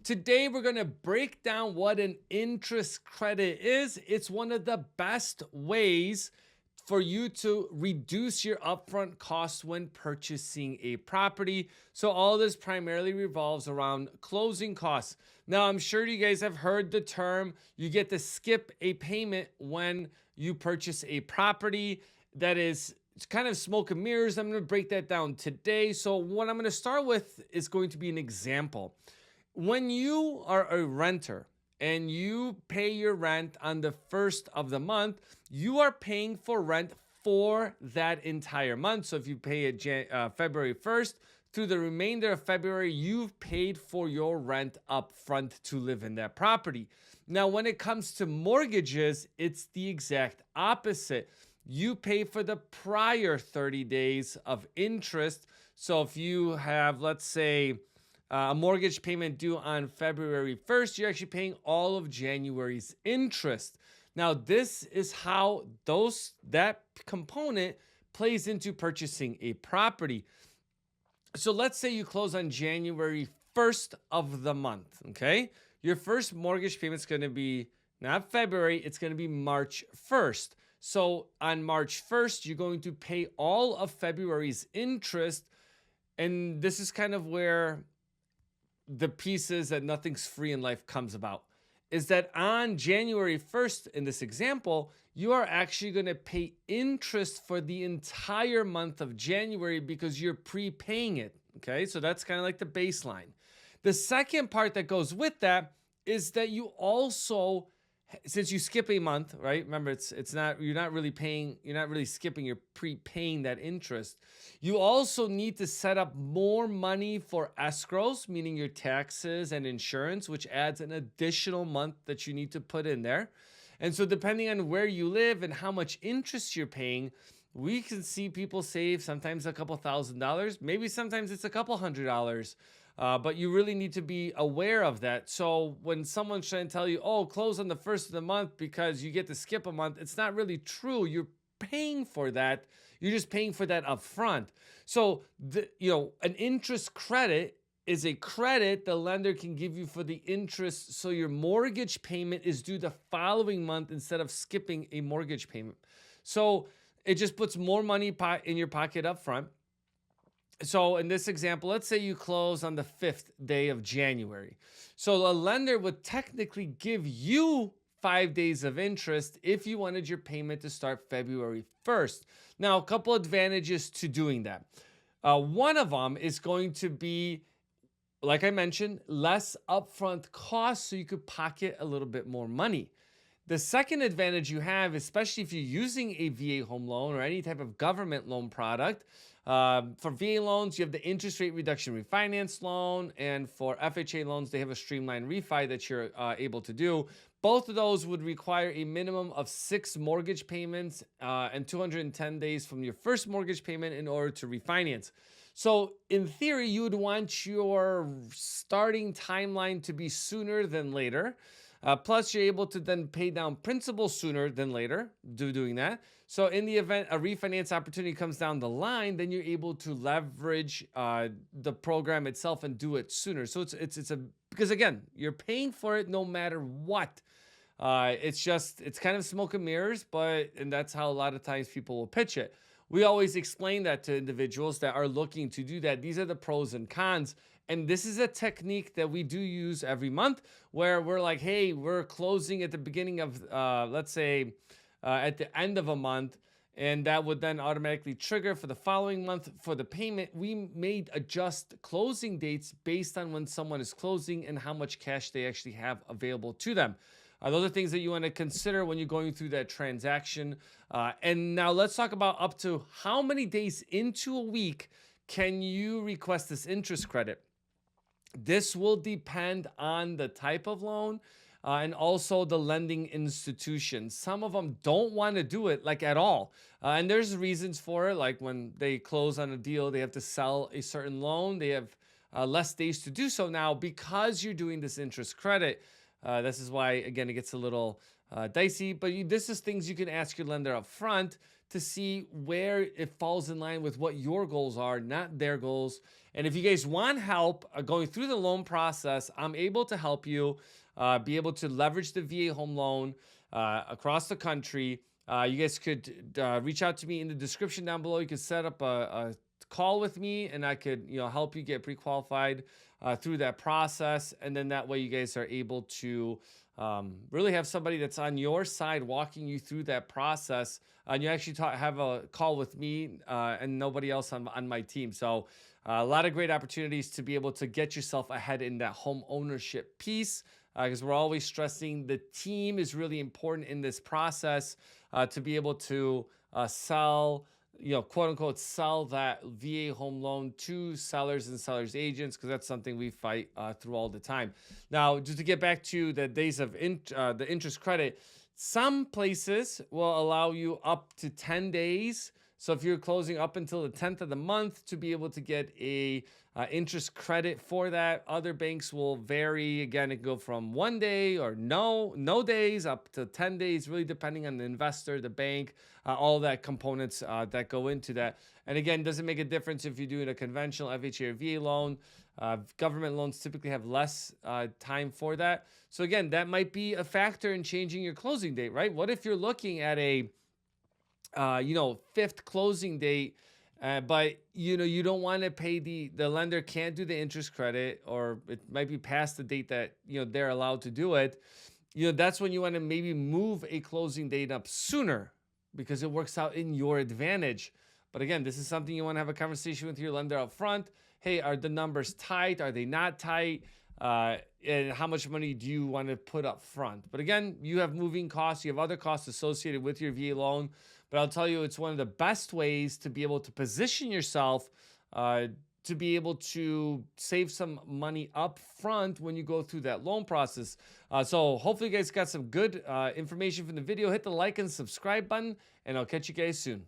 Today, we're going to break down what an interest credit is. It's one of the best ways for you to reduce your upfront costs when purchasing a property. So all this primarily revolves around closing costs. Now, I'm sure you guys have heard the term, you get to skip a payment when you purchase a property. That is, it's kind of smoke and mirrors. I'm going to break that down today. So what I'm going to start with is going to be an example. When you are a renter and you pay your rent on the first of the month, you are paying for rent for that entire month. So if you pay it February 1st through the remainder of February, you've paid for your rent up front to live in that property. Now, when it comes to mortgages, it's the exact opposite. You pay for the prior 30 days of interest. So if you have, let's say, a mortgage payment due on February 1st, you're actually paying all of January's interest. Now, this is how that component plays into purchasing a property. So let's say you close on January 1st of the month, okay? Your first mortgage payment is going to be not February, it's going to be March 1st. So on March 1st, you're going to pay all of February's interest. And this is kind of where the pieces that nothing's free in life comes about, is that on January 1st, in this example, you are actually going to pay interest for the entire month of January because you're prepaying it. Okay, so that's kind of like the baseline. The second part that goes with that is that you also, since you skip a month, right? Remember, you're not really skipping, you're prepaying that interest. You also need to set up more money for escrows, meaning your taxes and insurance, which adds an additional month that you need to put in there. And so depending on where you live and how much interest you're paying, we can see people save sometimes a couple $1,000s, maybe sometimes it's a couple $100s. But you really need to be aware of that. So when someone's trying to tell you, oh, close on the first of the month because you get to skip a month, it's not really true. You're paying for that. You're just paying for that up front. So, an interest credit is a credit the lender can give you for the interest. So your mortgage payment is due the following month instead of skipping a mortgage payment. So it just puts more money in your pocket up front. So in this example, let's say you close on the 5th day of January. So a lender would technically give you 5 days of interest if you wanted your payment to start February 1st. Now, a couple advantages to doing that. One of them is going to be, like I mentioned, less upfront costs so you could pocket a little bit more money. The second advantage you have, especially if you're using a VA home loan or any type of government loan product, for VA loans, you have the interest rate reduction refinance loan, and for FHA loans, they have a streamline refi that you're able to do. Both of those would require a minimum of 6 mortgage payments and 210 days from your first mortgage payment in order to refinance. So in theory, you would want your starting timeline to be sooner than later. Plus, you're able to then pay down principal sooner than later doing that. So in the event a refinance opportunity comes down the line, then you're able to leverage the program itself and do it sooner. So it's because again, you're paying for it no matter what. It's kind of smoke and mirrors, and that's how a lot of times people will pitch it. We always explain that to individuals that are looking to do that. These are the pros and cons. And this is a technique that we do use every month where we're like, hey, we're closing at the beginning of, let's say, at the end of a month. And that would then automatically trigger for the following month for the payment. We may adjust closing dates based on when someone is closing and how much cash they actually have available to them. Those are things that you want to consider when you're going through that transaction. And now let's talk about up to how many days into a week can you request this interest credit. This will depend on the type of loan and also the lending institution. Some of them don't want to do it like at all. And there's reasons for it. Like when they close on a deal, they have to sell a certain loan. They have less days to do so now because you're doing this interest credit. This is why, again, it gets a little dicey. But this is things you can ask your lender up front to see where it falls in line with what your goals are, not their goals. And if you guys want help going through the loan process, I'm able to help you be able to leverage the VA home loan across the country. You guys could reach out to me in the description down below. You could set up a call with me, and I could help you get pre-qualified through that process. And then that way you guys are able to really have somebody that's on your side walking you through that process. And you actually have a call with me and nobody else on my team. So a lot of great opportunities to be able to get yourself ahead in that home ownership piece, because we're always stressing the team is really important in this process to be able to sell, quote unquote, sell that VA home loan to sellers and sellers agents, because that's something we fight through all the time. Now, just to get back to the days of the interest credit, some places will allow you up to 10 days. So if you're closing up until the 10th of the month to be able to get a interest credit for that. Other banks will vary. Again, it can go from 1 day or no days up to 10 days, really depending on the investor, the bank, all that components that go into that. And again, doesn't make a difference if you're doing a conventional FHA or VA loan. Government loans typically have less time for that. So again, that might be a factor in changing your closing date, right? What if you're looking at a fifth closing date, but you don't want to pay the lender can't do the interest credit, or it might be past the date that they're allowed to do it. That's when you want to maybe move a closing date up sooner, because it works out in your advantage. But again, this is something you want to have a conversation with your lender up front. Hey, are the numbers tight? Are they not tight? And how much money do you want to put up front? But again, you have moving costs, you have other costs associated with your VA loan. But I'll tell you, it's one of the best ways to be able to position yourself to be able to save some money up front when you go through that loan process. So hopefully you guys got some good information from the video. Hit the like and subscribe button, and I'll catch you guys soon.